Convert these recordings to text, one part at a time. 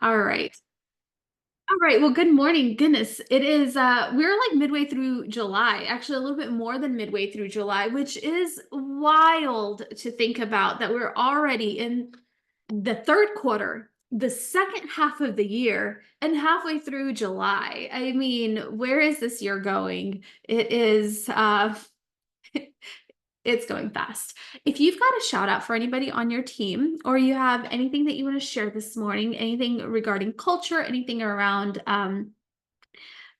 All right. All right. Well, good morning. Goodness, it is we're like midway through July, actually a little bit more than midway through July, which is wild to think about that we're already in the third quarter, the second half of the year, and halfway through July. I mean, where is this year going? It is it's going fast. If you've got a shout out for anybody on your team, or you have anything that you want to share this morning, anything regarding culture, anything around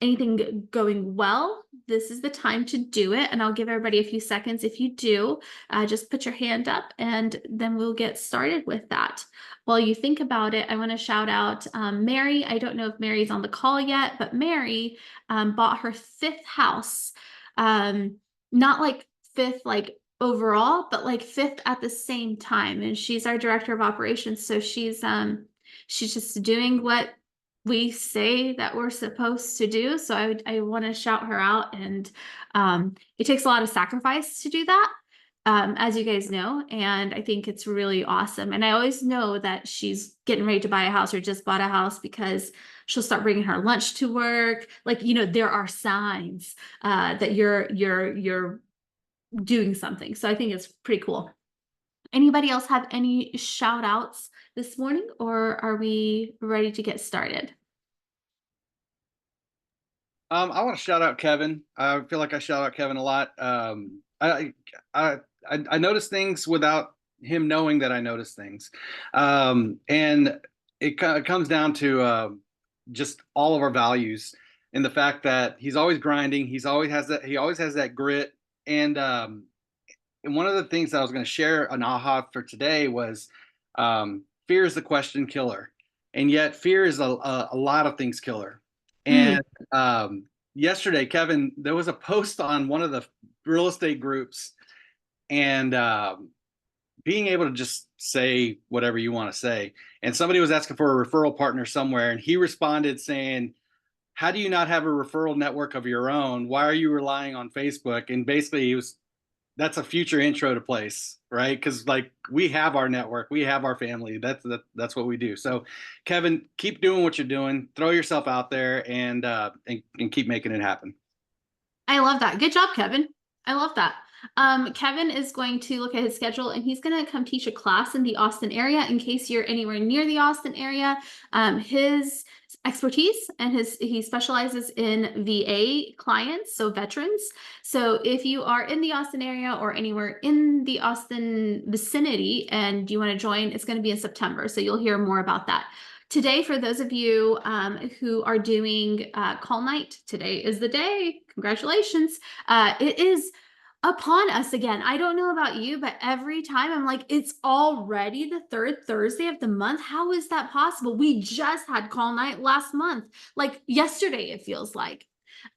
anything going well, this is the time to do it. And I'll give everybody a few seconds. If you do, just put your hand up and then we'll get started with that. While you think about it, I want to shout out Mary. I don't know if Mary's on the call yet, but Mary bought her fifth house. Not like fifth, like overall, but like fifth at the same time. And she's our director of operations. So she's just doing what we say that we're supposed to do. So I want to shout her out. And it takes a lot of sacrifice to do that, as you guys know. And I think it's really awesome. And I always know that she's getting ready to buy a house or just bought a house because she'll start bringing her lunch to work. Like, there are signs that you're doing something. So I think it's pretty cool. Anybody else have any shout outs this morning, or are we ready to get started? I want to shout out Kevin. I feel like I shout out Kevin a lot. I notice things without him knowing that I notice things, and it comes down to just all of our values and the fact that he's always grinding. He always has that grit. And one of the things that I was going to share an aha for today was fear is the question killer, and yet fear is a lot of things killer. Mm. And yesterday, Kevin, there was a post on one of the real estate groups, and being able to just say whatever you want to say. And somebody was asking for a referral partner somewhere, and he responded saying, "How do you not have a referral network of your own? Why are you relying on Facebook?" And basically, he was that's a future intro to place, right? Because like we have our network, we have our family. That's what we do. So, Kevin, keep doing what you're doing. Throw yourself out there and keep making it happen. I love that. Good job, Kevin. I love that. Kevin is going to look at his schedule and he's going to come teach a class in the Austin area in case you're anywhere near the Austin area. His expertise and he specializes in VA clients, so veterans. So if you are in the Austin area or anywhere in the Austin vicinity and you want to join, it's going to be in September. So you'll hear more about that. Today, for those of you who are doing call night, today is the day. Congratulations. It is upon us again. I don't know about you, but every time I'm like, it's already the third Thursday of the month. How is that possible? We just had call night last month, like yesterday, it feels like.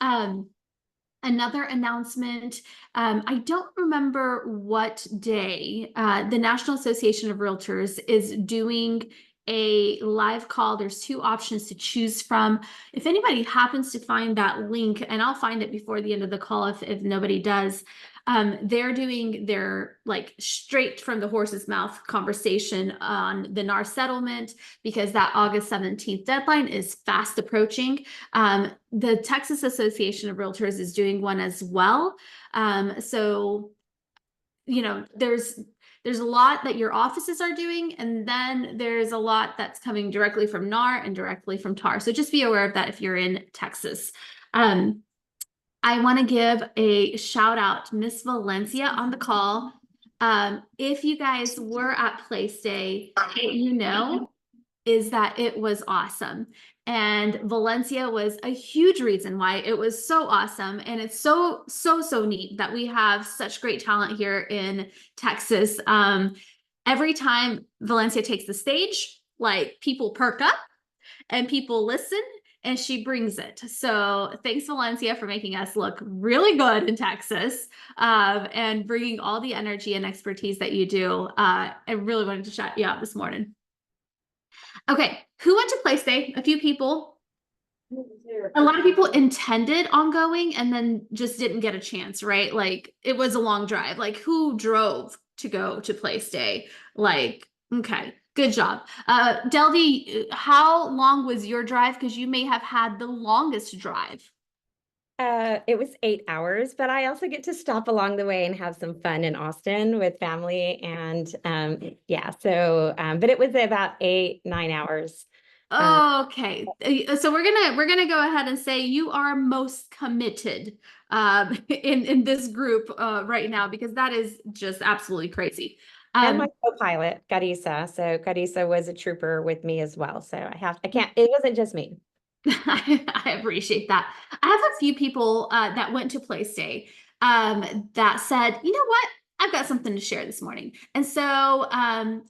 Another announcement. I don't remember what day the National Association of Realtors is doing a live call. There's two options to choose from. If anybody happens to find that link, and I'll find it before the end of the call if nobody does, they're doing their like straight from the horse's mouth conversation on the NAR settlement because that August 17th deadline is fast approaching. The Texas Association of Realtors is doing one as well. So, there's a lot that your offices are doing, and then there's a lot that's coming directly from NAR and directly from TAR. So just be aware of that if you're in Texas. I want to give a shout out to Miss Valencia on the call. If you guys were at Place Day, you know is that it was awesome. And Valencia was a huge reason why it was so awesome. And it's so, so, so neat that we have such great talent here in Texas. Every time Valencia takes the stage, like people perk up and people listen and she brings it. So thanks, Valencia, for making us look really good in Texas and bringing all the energy and expertise that you do. I really wanted to shout you out this morning. Okay, who went to Place Day? A few people. A lot of people intended on going and then just didn't get a chance, right? Like it was a long drive. Like who drove to go to Place Day? Like, okay. Good job. Deldy, how long was your drive? Because you may have had the longest drive. It was 8 hours, but I also get to stop along the way and have some fun in Austin with family. And yeah, so but it was about 8, 9 hours. Okay, so we're gonna go ahead and say you are most committed in this group right now because that is just absolutely crazy. And my co-pilot, Carissa. So Carissa was a trooper with me as well. So it wasn't just me. I appreciate that. I have a few people that went to Play Stay that said, you know what? I've got something to share this morning. And so,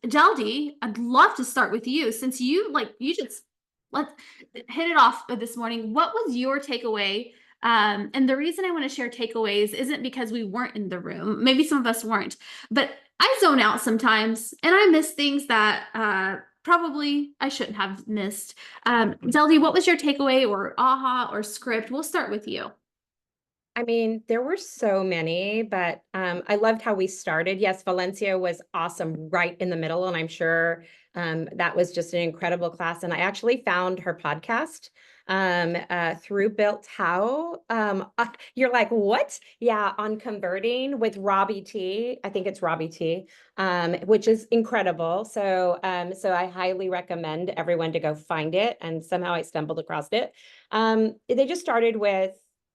Deldy, I'd love to start with you since you just let's hit it off this morning. What was your takeaway? And the reason I want to share takeaways isn't because we weren't in the room. Maybe some of us weren't, but I zone out sometimes and I miss things that probably I shouldn't have missed. Zeldy, what was your takeaway or aha or script? We'll start with you. I mean, there were so many, but I loved how we started. Yes, Valencia was awesome right in the middle, and I'm sure that was just an incredible class. And I actually found her podcast through Built How. You're like, what? Yeah, on converting with Robbie T. I think it's Robbie T, which is incredible. So I highly recommend everyone to go find it. And somehow I stumbled across it. They just started with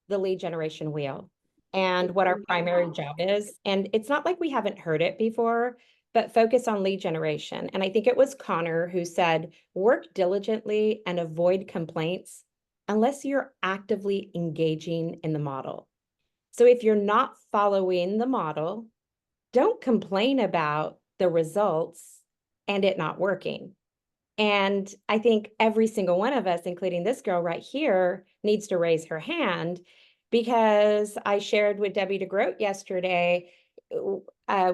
the lead generation wheel and what our primary job is. And it's not like we haven't heard it before, but focus on lead generation. And I think it was Connor who said, work diligently and avoid complaints unless you're actively engaging in the model. So if you're not following the model, don't complain about the results and it not working. And I think every single one of us, including this girl right here, needs to raise her hand because I shared with Debbie DeGroat yesterday,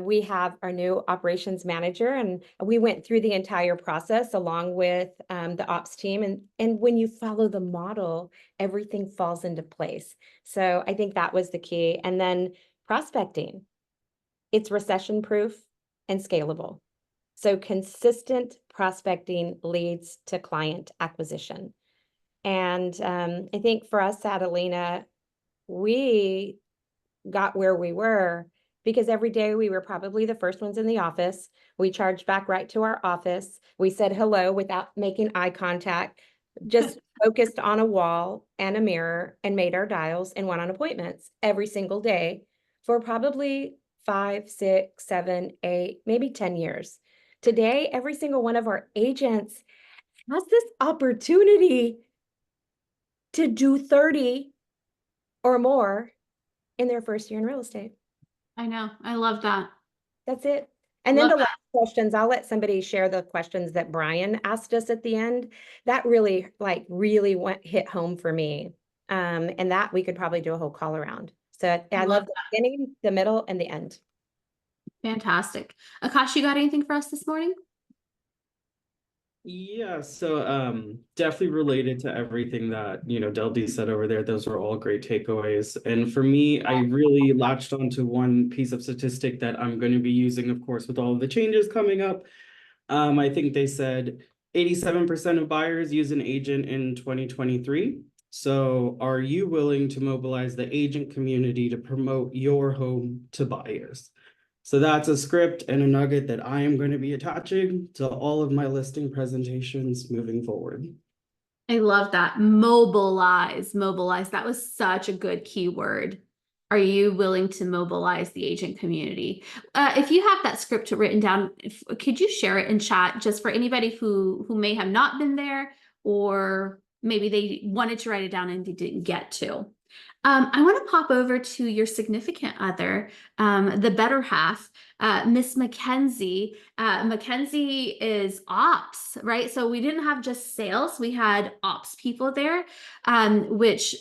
we have our new operations manager and we went through the entire process along with the ops team. And when you follow the model, everything falls into place. So I think that was the key. And then prospecting, it's recession proof and scalable. So consistent prospecting leads to client acquisition. And I think for us at Alina, we got where we were because every day we were probably the first ones in the office. We charged back right to our office. We said hello without making eye contact, just focused on a wall and a mirror and made our dials and went on appointments every single day for probably 5, 6, 7, 8, maybe 10 years. Today, every single one of our agents has this opportunity to do 30 or more in their first year in real estate. I know. I love that. That's it. And then the last questions, I'll let somebody share the questions that Brian asked us at the end. That really hit home for me. And that we could probably do a whole call around. So I love the beginning, the middle, and the end. Fantastic. Akash, you got anything for us this morning? Yeah, so definitely related to everything that Deldy said over there. Those were all great takeaways. And for me, I really latched onto one piece of statistic that I'm going to be using, of course, with all of the changes coming up. I think they said 87% of buyers use an agent in 2023. So are you willing to mobilize the agent community to promote your home to buyers? So that's a script and a nugget that I am going to be attaching to all of my listing presentations moving forward. I love that. Mobilize. That was such a good keyword. Are you willing to mobilize the agent community? If you have that script written down, could you share it in chat just for anybody who may have not been there, or maybe they wanted to write it down and they didn't get to? I want to pop over to your significant other, the better half, Miss Mackenzie. Mackenzie is ops, right? So we didn't have just sales, we had ops people there, which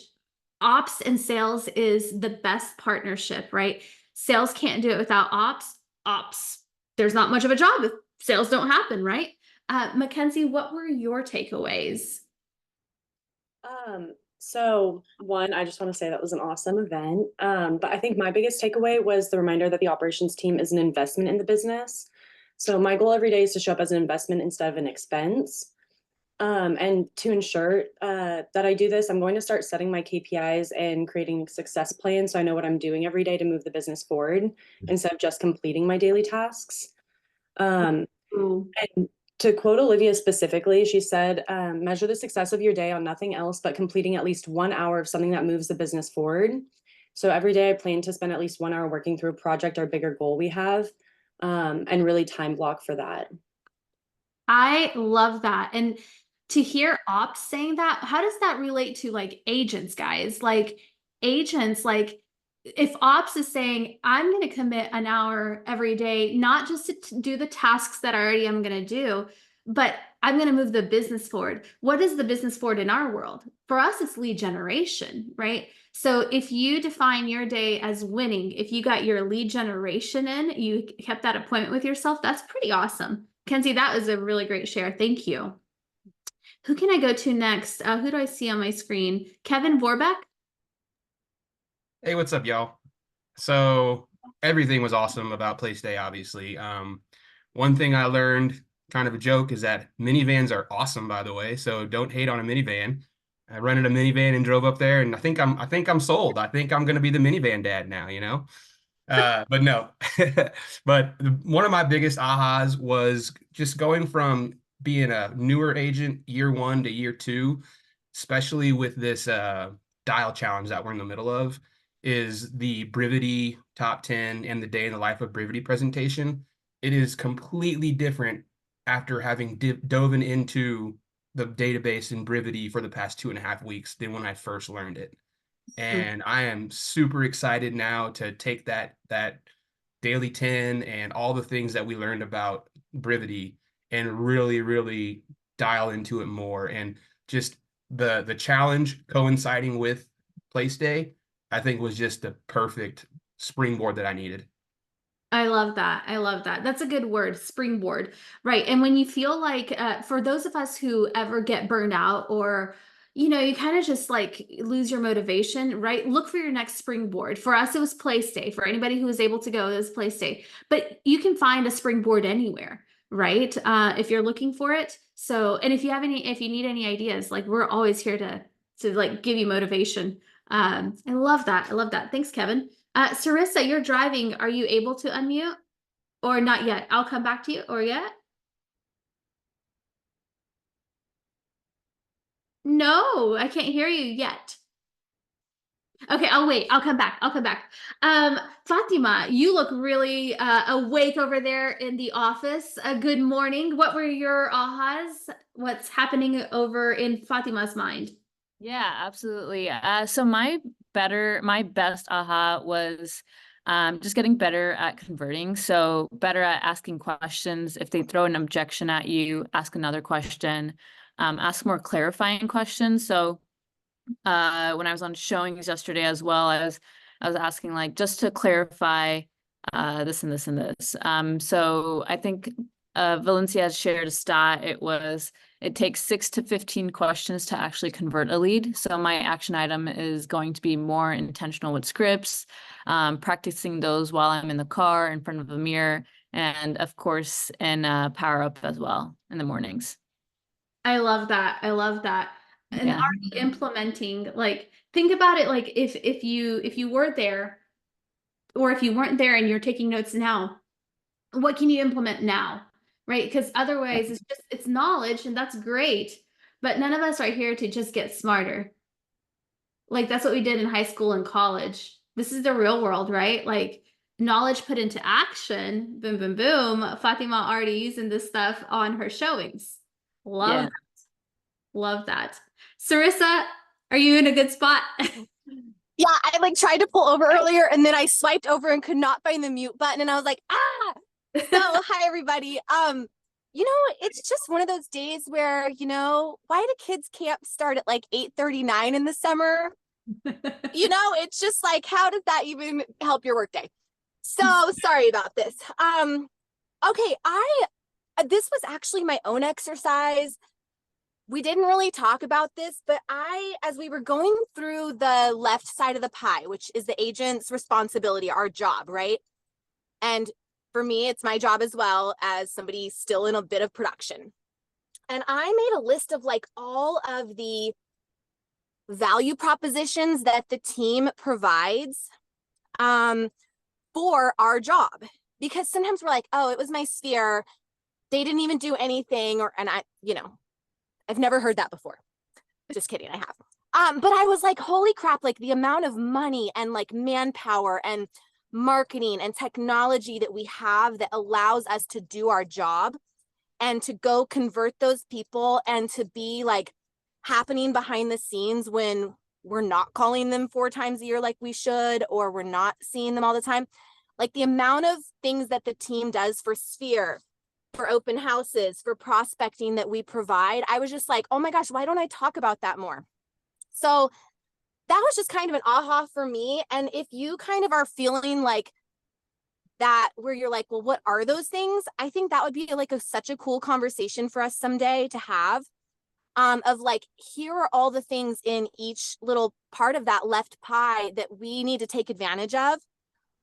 ops and sales is the best partnership, right? Sales can't do it without ops. There's not much of a job if sales don't happen, right? Mackenzie, what were your takeaways? So one, I just want to say that was an awesome event. But I think my biggest takeaway was the reminder that the operations team is an investment in the business. So my goal every day is to show up as an investment instead of an expense. And to ensure that I do this, I'm going to start setting my KPIs and creating success plans so I know what I'm doing every day to move the business forward instead of just completing my daily tasks. And to quote Olivia specifically, she said, measure the success of your day on nothing else but completing at least 1 hour of something that moves the business forward. So every day I plan to spend at least 1 hour working through a project or bigger goal we have, and really time block for that. I love that. And to hear ops saying that, how does that relate to like agents, guys? Like agents, like if ops is saying, I'm going to commit an hour every day, not just to do the tasks that I already am going to do, but I'm going to move the business forward. What is the business forward in our world? For us, it's lead generation, right? So if you define your day as winning, if you got your lead generation in, you kept that appointment with yourself, that's pretty awesome. Kenzie, that was a really great share. Thank you. Who can I go to next? Who do I see on my screen? Kevin Vorbeck? Hey, what's up, y'all? So everything was awesome about Place Day, obviously. One thing I learned, kind of a joke, is that minivans are awesome, by the way. So don't hate on a minivan. I rented a minivan and drove up there, and I think I'm sold. I think I'm gonna be the minivan dad now, you know? But no. But one of my biggest ahas was just going from being a newer agent year 1 to year 2, especially with this dial challenge that we're in the middle of, is the Brivity top 10 and the day in the life of Brivity presentation. It is completely different after having dove into the database in Brivity for the past 2.5 weeks than when I first learned it. And I am super excited now to take that daily 10 and all the things that we learned about Brivity and really, really dial into it more. And just the challenge coinciding with Place Day, I think was just the perfect springboard that I needed. I love that. I love that. That's a good word, springboard. Right. And when you feel like, for those of us who ever get burned out or, you know, you kind of just like lose your motivation, right? Look for your next springboard. For us, it was Place Day. For anybody who was able to go, it was Place Day. But you can find a springboard anywhere, right? If you're looking for it. So, and if you need any ideas, like we're always here to like give you motivation. I love that. I love that. Thanks, Kevin. Sarissa, you're driving. Are you able to unmute? Or not yet? I'll come back to you. Or yet? No, I can't hear you yet. Okay, I'll wait. I'll come back. I'll come back. Fatima, you look really awake over there in the office. Good morning. What were your ahas? What's happening over in Fatima's mind? Yeah, absolutely. So my best aha was just getting better at converting. So better at asking questions. If they throw an objection at you, ask another question, ask more clarifying questions. So when I was on showings yesterday as well, I was asking like, just to clarify this and this and this. So I think Valencia shared a stat. It takes 6 to 15 questions to actually convert a lead. So my action item is going to be more intentional with scripts, practicing those while I'm in the car in front of a mirror, and of course in Power Up as well in the mornings. I love that. I love that. And Yeah. already implementing, like, think about it, like if you were there, or if you weren't there and you're taking notes now, what can you implement now? Right? Because otherwise it's knowledge, and that's great, but none of us are here to just get smarter. Like that's what we did in high school and college. This is the real world, right? Like knowledge put into action, boom, boom, boom. Fatima already using this stuff on her showings. Love that. Love that. Sarissa, are you in a good spot? Yeah, I like tried to pull over earlier and then I swiped over and could not find the mute button and I was like, ah. So hi everybody. You know, it's just one of those days where, you know, why do kids camp start at like 8:39 in the summer? You know, it's just like, how does that even help your workday? So sorry about this. Okay, this was actually my own exercise. We didn't really talk about this, but as we were going through the left side of the pie, which is the agent's responsibility, our job, right? And for me, it's my job as well as somebody still in a bit of production. And I made a list of like all of the value propositions that the team provides for our job. Because sometimes we're like, oh, it was my sphere. They didn't even do anything. And I've never heard that before. Just kidding, I have. But I was like, holy crap, like the amount of money and like manpower and marketing and technology that we have that allows us to do our job and to go convert those people and to be like happening behind the scenes when we're not calling them 4 times a year like we should, or we're not seeing them all the time. Like the amount of things that the team does for Sphere, for open houses, for prospecting that we provide, I was just like, oh my gosh, why don't I talk about that more? So that was just kind of an aha for me. And if you kind of are feeling like that, where you're like, well, what are those things? I think that would be like such a cool conversation for us someday to have, of like, here are all the things in each little part of that left pie that we need to take advantage of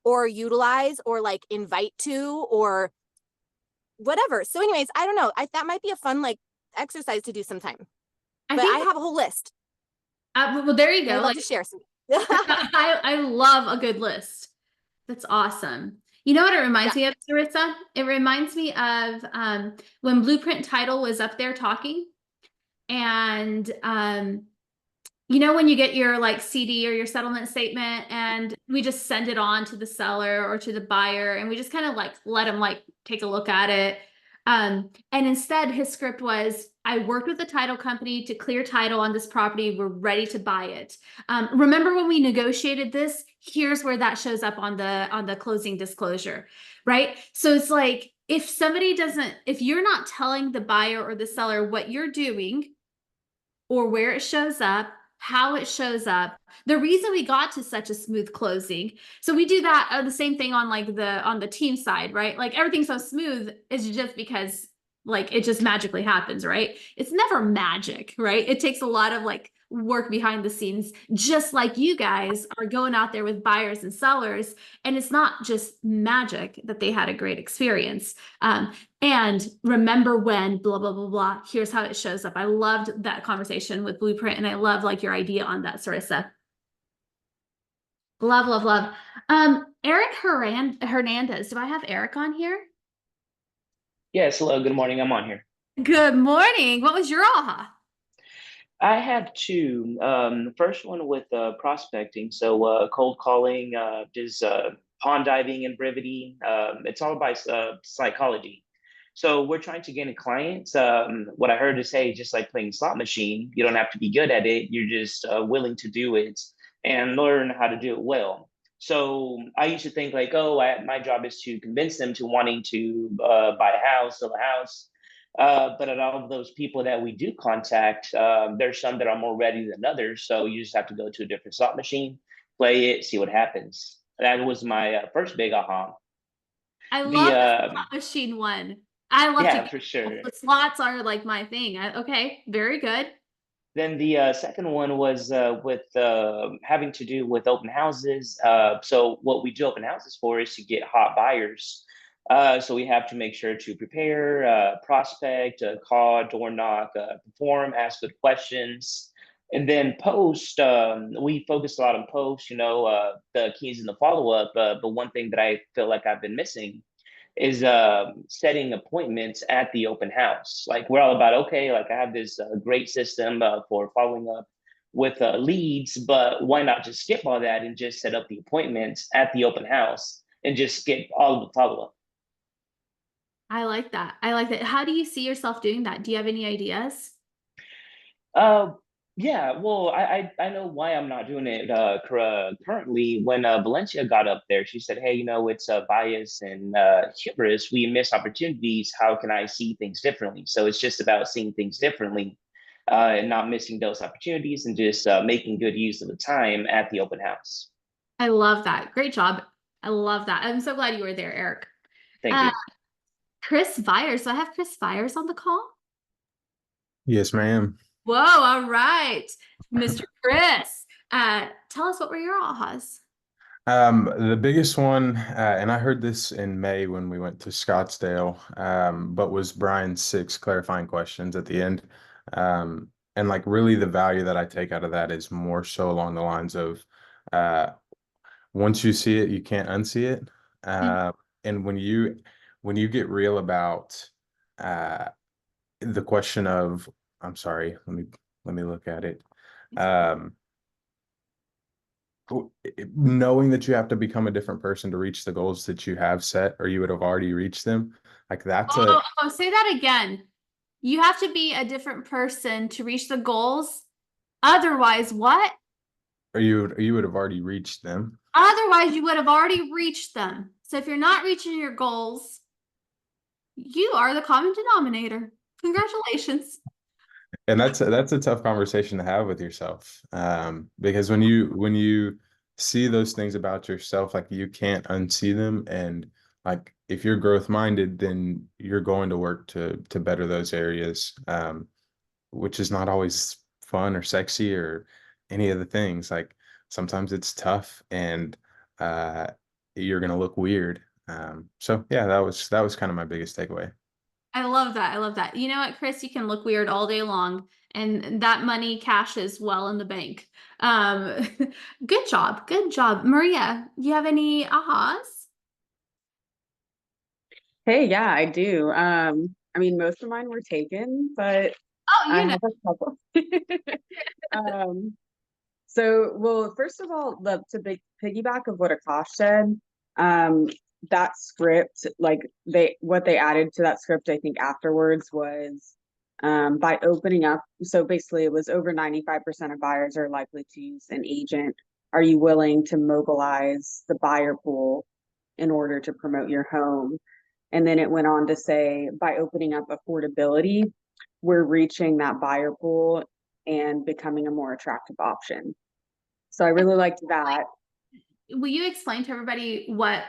or utilize or like invite to or whatever. So anyways, I don't know. That might be a fun like exercise to do sometime. I have a whole list. Well, there you go. I'd love to share some. I love a good list. That's awesome. You know what it reminds me of, Sarissa? It reminds me of when Blueprint Title was up there talking. And when you get your like CD or your settlement statement and we just send it on to the seller or to the buyer and we just kind of like let them like take a look at it. And instead his script was, I worked with the title company to clear title on this property. We're ready to buy it. Remember when we negotiated this? Here's where that shows up on the closing disclosure, right? So it's like, if you're not telling the buyer or the seller what you're doing or where it shows up, how it shows up, the reason we got to such a smooth closing. So we do that the same thing on the team side, right? Like everything's so smooth is just because like it just magically happens, right? It's never magic, right? It takes a lot of like work behind the scenes, just like you guys are going out there with buyers and sellers. And it's not just magic that they had a great experience. And remember when blah, blah, blah, blah, here's how it shows up. I loved that conversation with Blueprint. And I love like your idea on that, Sarissa. Love, love, love. Eric Hernandez. Do I have Eric on here? Yes, hello, good morning. I'm on here. Good morning. What was your aha? I have 2. The first one with prospecting. So cold calling, just pond diving and brevity. It's all about psychology. So we're trying to gain a client. What I heard is, hey, just like playing slot machine, you don't have to be good at it. You're just willing to do it and learn how to do it well. So I used to think like, oh, my job is to convince them to wanting to buy a house, sell a house. But out of those people that we do contact, there's some that are more ready than others. So you just have to go to a different slot machine, play it, see what happens. That was my first big aha. I love the slot machine one. I love yeah, for sure. The slots are like my thing. Okay, very good. Then the second one was with having to do with open houses. So what we do open houses for is to get hot buyers. So we have to make sure to prepare, prospect, call, door knock, perform, ask good questions. And then post, we focus a lot on post, the keys in the follow-up. But one thing that I feel like I've been missing is setting appointments at the open house. Like we're all about, okay, like I have this great system for following up with leads, but why not just skip all that and just set up the appointments at the open house and just skip all of the follow-up? I like that. I like that. How do you see yourself doing that? Do you have any ideas? Yeah, well, I know why I'm not doing it currently. When Valencia got up there, she said, hey, it's bias and hubris. We miss opportunities. How can I see things differently? So it's just about seeing things differently and not missing those opportunities and just making good use of the time at the open house. I love that. Great job. I love that. I'm so glad you were there, Eric. Thank you. Chris Byers. So I have Chris Byers on the call. Yes, ma'am. Whoa, all right. Mr. Chris, tell us what were your ahas? The biggest one, and I heard this in May when we went to Scottsdale, but was Brian's 6 clarifying questions at the end. And like really the value that I take out of that is more so along the lines of once you see it, you can't unsee it. And when you get real about the question of, I'm sorry, let me look at it. Knowing that you have to become a different person to reach the goals that you have set, or you would have already reached them, like that's Say that again. You have to be a different person to reach the goals. Otherwise, what? or you would have already reached them. Otherwise, you would have already reached them. So if you're not reaching your goals, you are the common denominator. Congratulations. And that's a tough conversation to have with yourself, because when you see those things about yourself, like you can't unsee them, and like if you're growth minded, then you're going to work to better those areas, which is not always fun or sexy or any of the things. Like sometimes it's tough, and you're gonna look weird. So yeah, that was kind of my biggest takeaway. I love that. I love that. You know what, Chris? You can look weird all day long, and that money cashes well in the bank. Um, good job. Good job. Maria, you have any ahas? Hey, yeah, I do. I mean, most of mine were taken, but Oh, I you know. have a couple. Um, well, first of all, to big piggyback of what Akash said, that script, like what they added to that script, I think afterwards was, by opening up. So basically, it was over 95% of buyers are likely to use an agent. Are you willing to mobilize the buyer pool in order to promote your home? And then it went on to say, by opening up affordability, we're reaching that buyer pool and becoming a more attractive option. So I really liked that. Will you explain to everybody what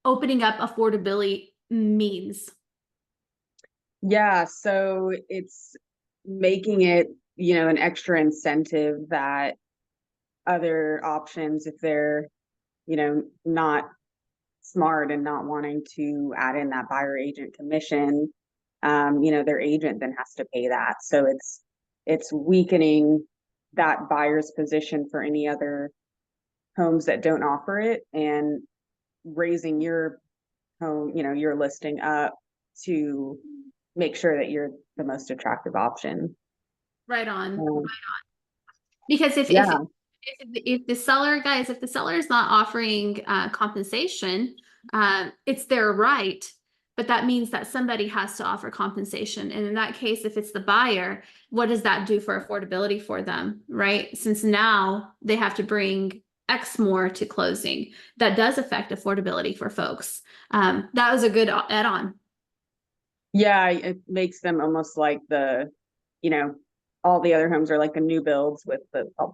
opening up affordability means? Yeah, so it's making it, an extra incentive that other options, if they're, not smart and not wanting to add in that buyer agent commission, their agent then has to pay that. So it's weakening that buyer's position for any other homes that don't offer it, and raising your home, your listing up to make sure that you're the most attractive option. Right on. Right on. Because if the seller, guys, if the seller is not offering compensation, it's their right, but that means that somebody has to offer compensation. And in that case, if it's the buyer, what does that do for affordability for them, right? Since now they have to bring X more to closing, that does affect affordability for folks. That was a good add-on. Yeah, it makes them almost like all the other homes are like the new builds with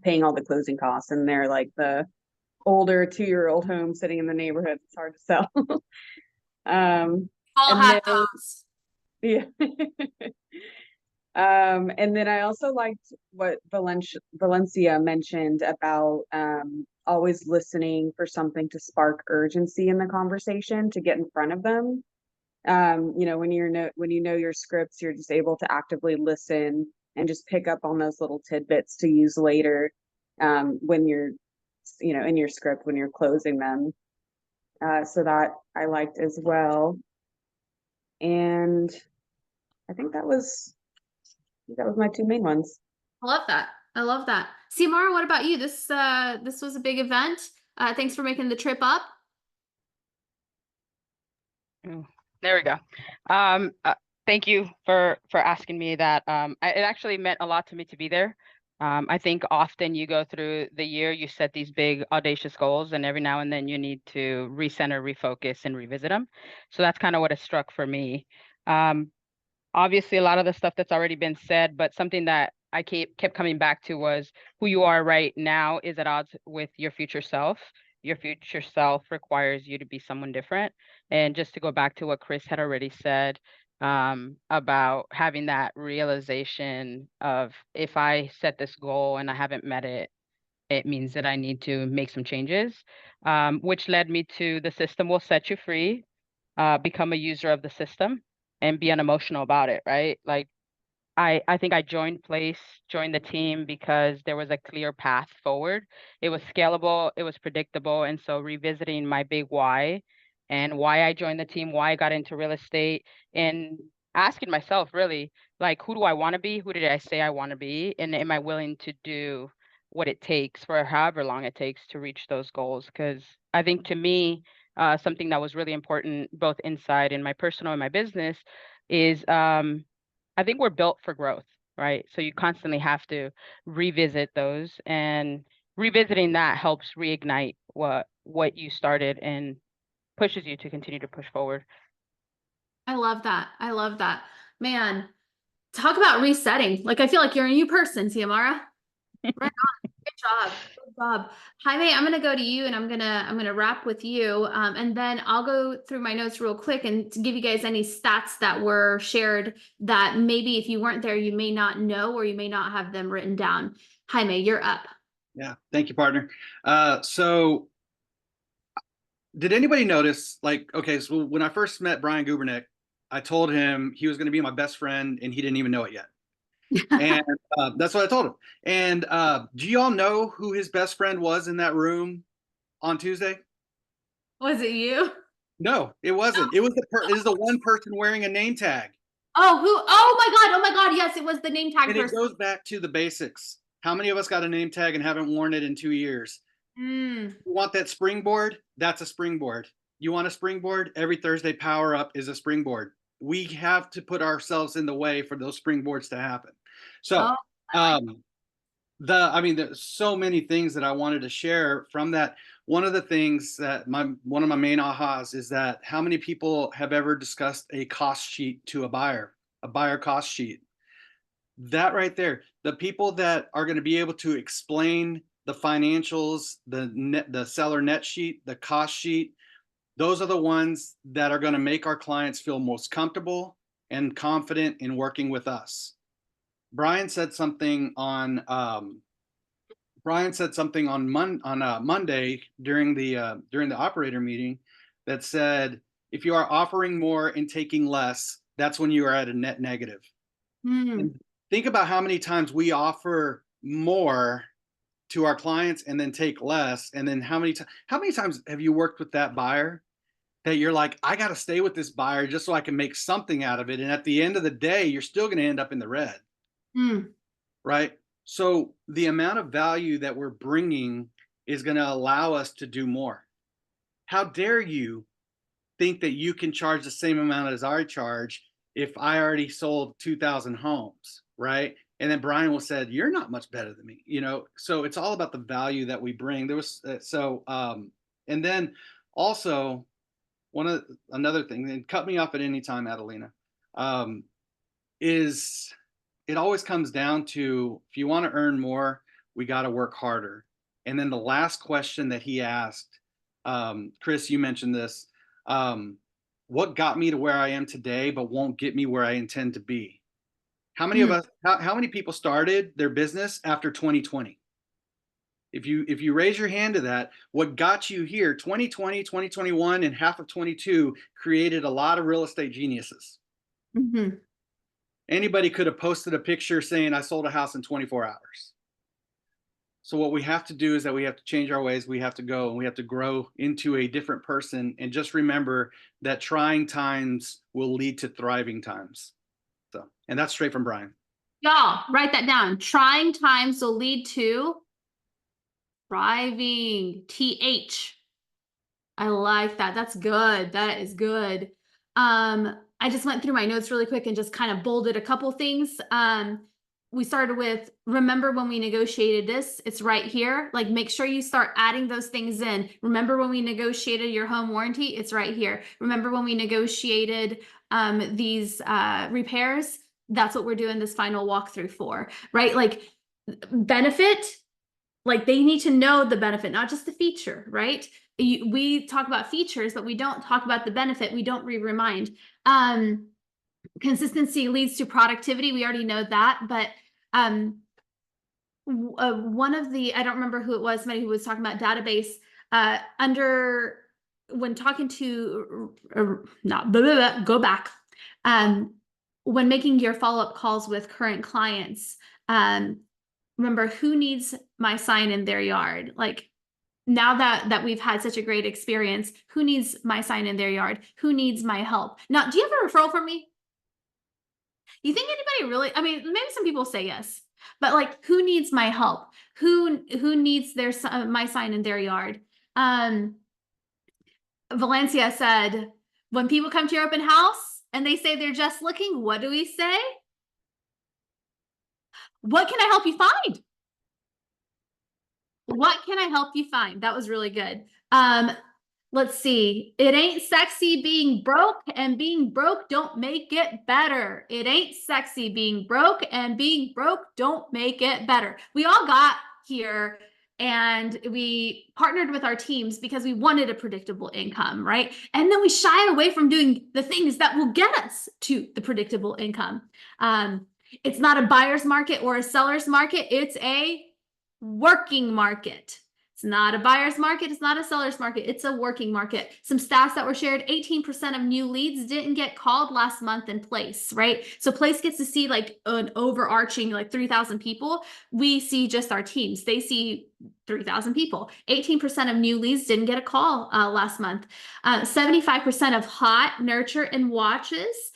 paying all the closing costs, and they're like the older 2-year-old home sitting in the neighborhood. It's hard to sell. All have those. Yeah. And then I also liked what Valencia mentioned about always listening for something to spark urgency in the conversation, to get in front of them. When you know your scripts, you're just able to actively listen and just pick up on those little tidbits to use later, when you're, in your script, when you're closing them. So that I liked as well. And I think that was my 2 main ones. I love that. I love that. Xiomara, what about you? This was a big event. Thanks for making the trip up. There we go. Thank you for asking me that. It actually meant a lot to me to be there. I think often you go through the year, you set these big audacious goals, and every now and then you need to recenter, refocus, and revisit them. So that's kind of what it struck for me. Obviously, a lot of the stuff that's already been said, but something that I kept coming back to was who you are right now is at odds with your future self. Your future self requires you to be someone different. And just to go back to what Chris had already said, about having that realization of, if I set this goal and I haven't met it, it means that I need to make some changes, which led me to the system will set you free, become a user of the system, and be unemotional about it, right? Like I think I joined the team because there was a clear path forward. It was scalable, it was predictable. And so revisiting my big why and why I joined the team, why I got into real estate, and asking myself really, like, who do I want to be? Who did I say I want to be? And am I willing to do what it takes for however long it takes to reach those goals? Because I think to me, something that was really important, both inside in my personal and my business, is I think we're built for growth, right? So you constantly have to revisit those, and revisiting that helps reignite what you started and pushes you to continue to push forward. I love that. I love that. Man, talk about resetting. Like, I feel like you're a new person, Xiomara. Right on. Good job. Good job. Jaime, I'm gonna go to you, and I'm gonna wrap with you. And then I'll go through my notes real quick and to give you guys any stats that were shared that maybe if you weren't there, you may not know, or you may not have them written down. Jaime, you're up. Yeah, thank you, partner. So did anybody notice, like, okay, so when I first met Brian Gubernick, I told him he was going to be my best friend, and he didn't even know it yet. And that's what I told him. And do you all know who his best friend was in that room on Tuesday? Was it you? No, it wasn't. It was the one person wearing a name tag. Oh, who? Oh my God. Yes, it was the name tag And person. it goes back to the basics. How many of us got a name tag and haven't worn it in 2 years? You want that springboard? That's a springboard. You want a springboard? Every Thursday Power Up is a springboard. We have to put ourselves in the way for those springboards to happen. So, there's so many things that I wanted to share from that. One of the things that one of my main ahas is that how many people have ever discussed a cost sheet to a buyer cost sheet? That right there, the people that are going to be able to explain the financials, the seller net sheet, the cost sheet, those are the ones that are going to make our clients feel most comfortable and confident in working with us. Brian said something on Monday during the operator meeting that said, if you are offering more and taking less, that's when you are at a net negative. And think about how many times we offer more to our clients and then take less, and then how many times have you worked with that buyer that you're like, I got to stay with this buyer just so I can make something out of it, and at the end of the day, you're still going to end up in the red. Right? So the amount of value that we're bringing is going to allow us to do more. How dare you think that you can charge the same amount as I charge if I already sold 2,000 homes, right? And then Brian will said, you're not much better than me, So it's all about the value that we bring. There was and then also another thing, and cut me off at any time, Adelina, is it always comes down to, if you want to earn more, we got to work harder. And then the last question that he asked, Chris, you mentioned this, what got me to where I am today, but won't get me where I intend to be? How many of us, how many people started their business after 2020? If you raise your hand to that, what got you here, 2020, 2021, and half of 22 created a lot of real estate geniuses. Anybody could have posted a picture saying, I sold a house in 24 hours. So what we have to do is that we have to change our ways. We have to go and we have to grow into a different person. And just remember that trying times will lead to thriving times. So, and that's straight from Brian. Y'all, write that down. Trying times will lead to thriving. TH. I like that. That's good. That is good. I just went through my notes really quick and just kind of bolded a couple things. We started with, remember when we negotiated this, it's right here. Like, make sure you start adding those things in. Remember when we negotiated your home warranty, it's right here. Remember when we negotiated these repairs, that's what we're doing this final walkthrough for, right? Like, benefit, like, they need to know the benefit, not just the feature, right? We talk about features, but we don't talk about the benefit. We don't remind. Consistency leads to productivity. We already know that, but one of the, I don't remember who it was, somebody who was talking about database, when talking to, not, blah, blah, blah, go back. When making your follow-up calls with current clients, remember who needs my sign in their yard? Like, now that we've had such a great experience, who needs my sign in their yard? Who needs my help? Now, do you have a referral for me? You think anybody really, I mean, maybe some people say yes, but like, who needs my help? Who needs their my sign in their yard? Valencia said, when people come to your open house and they say they're just looking, what do we say? What can I help you find? What can I help you find? That was really good. Let's see. It ain't sexy being broke, and being broke don't make it better. It ain't sexy being broke, and being broke don't make it better. We all got here and we partnered with our teams because we wanted a predictable income, right? And then we shied away from doing the things that will get us to the predictable income. It's not a buyer's market or a seller's market. It's a working market. It's not a buyer's market. It's not a seller's market. It's a working market. Some stats that were shared, 18% of new leads didn't get called last month in Place, right? So Place gets to see like an overarching, like 3,000 people. We see just our teams. They see 3,000 people. 18% of new leads didn't get a call last month. 75% of hot, nurture, and watches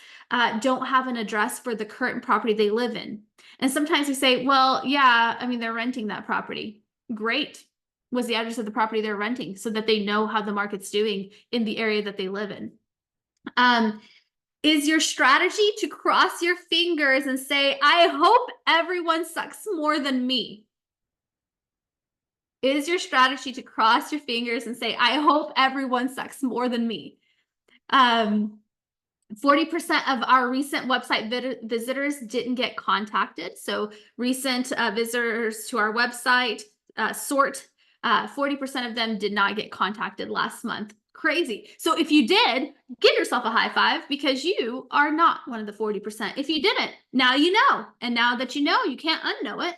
don't have an address for the current property they live in. And sometimes we say, well, yeah, I mean, they're renting that property. Great. Was the address of the property they're renting so that they know how the market's doing in the area that they live in. Is your strategy to cross your fingers and say, I hope everyone sucks more than me? Is your strategy to cross your fingers and say, I hope everyone sucks more than me? 40% of our recent website visitors didn't get contacted. So recent visitors to our website, sort, 40% of them did not get contacted last month. Crazy. So if you did, give yourself a high five because you are not one of the 40%. If you didn't, now you know. And now that you know, you can't unknow it.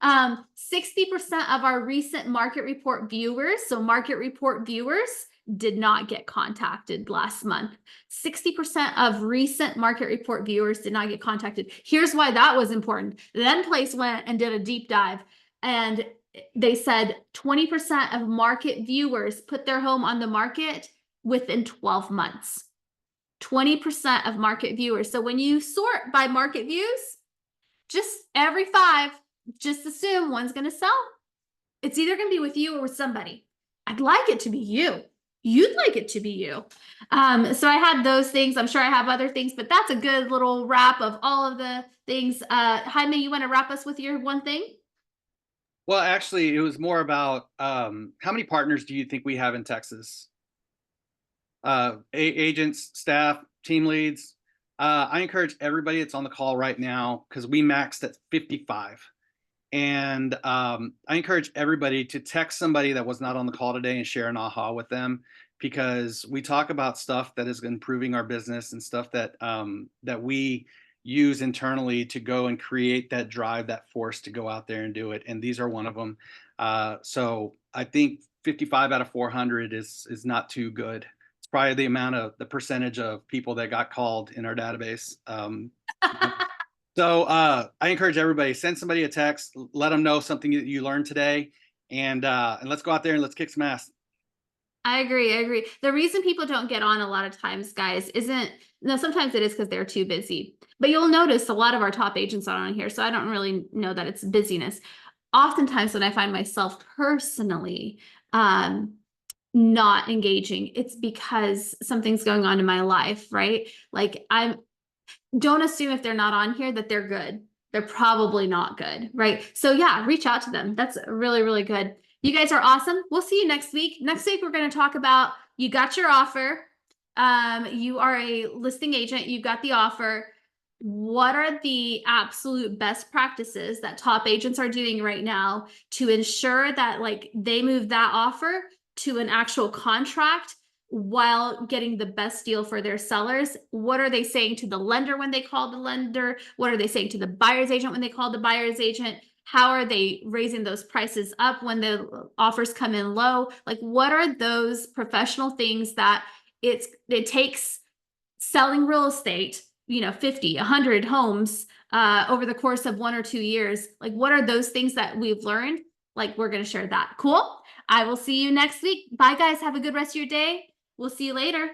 60% of our recent market report viewers, so market report viewers, did not get contacted last month. 60% of recent market report viewers did not get contacted. Here's why that was important. Then Place went and did a deep dive, and they said 20% of market viewers put their home on the market within 12 months. 20% of market viewers. So when you sort by market views, just every 5, just assume one's going to sell. It's either going to be with you or with somebody. I'd like it to be you. You'd like it to be you. So I had those things. I'm sure I have other things, but that's a good little wrap of all of the things. Jaime, you want to wrap us with your one thing? Well, actually, it was more about how many partners do you think we have in Texas? Agents, staff, team leads. I encourage everybody that's on the call right now, because we maxed at 55. And I encourage everybody to text somebody that was not on the call today and share an aha with them, because we talk about stuff that is improving our business and stuff that that we use internally to go and create that drive, that force to go out there and do it. And these are one of them. So I think 55 out of 400 is not too good. It's probably the percentage of people that got called in our database. So I encourage everybody, send somebody a text, let them know something that you learned today, and let's go out there and let's kick some ass. I agree. The reason people don't get on a lot of times, guys, sometimes it is because they're too busy. But you'll notice a lot of our top agents are on here, so I don't really know that it's busyness. Oftentimes when I find myself personally not engaging, it's because something's going on in my life, right? Like don't assume if they're not on here that they're good. They're probably not good, right? So yeah, reach out to them. That's really, really good. You guys are awesome. We'll see you next week. Next week, we're going to talk about, you got your offer. You are a listing agent. You got the offer. What are the absolute best practices that top agents are doing right now to ensure that they move that offer to an actual contract while getting the best deal for their sellers? What are they saying to the lender when they call the lender? What are they saying to the buyer's agent when they call the buyer's agent? How are they raising those prices up when the offers come in low? Like, what are those professional things that it takes selling real estate, 50, 100 homes over the course of 1 or 2 years? Like, what are those things that we've learned? Like, we're going to share that. Cool. I will see you next week. Bye, guys. Have a good rest of your day. We'll see you later.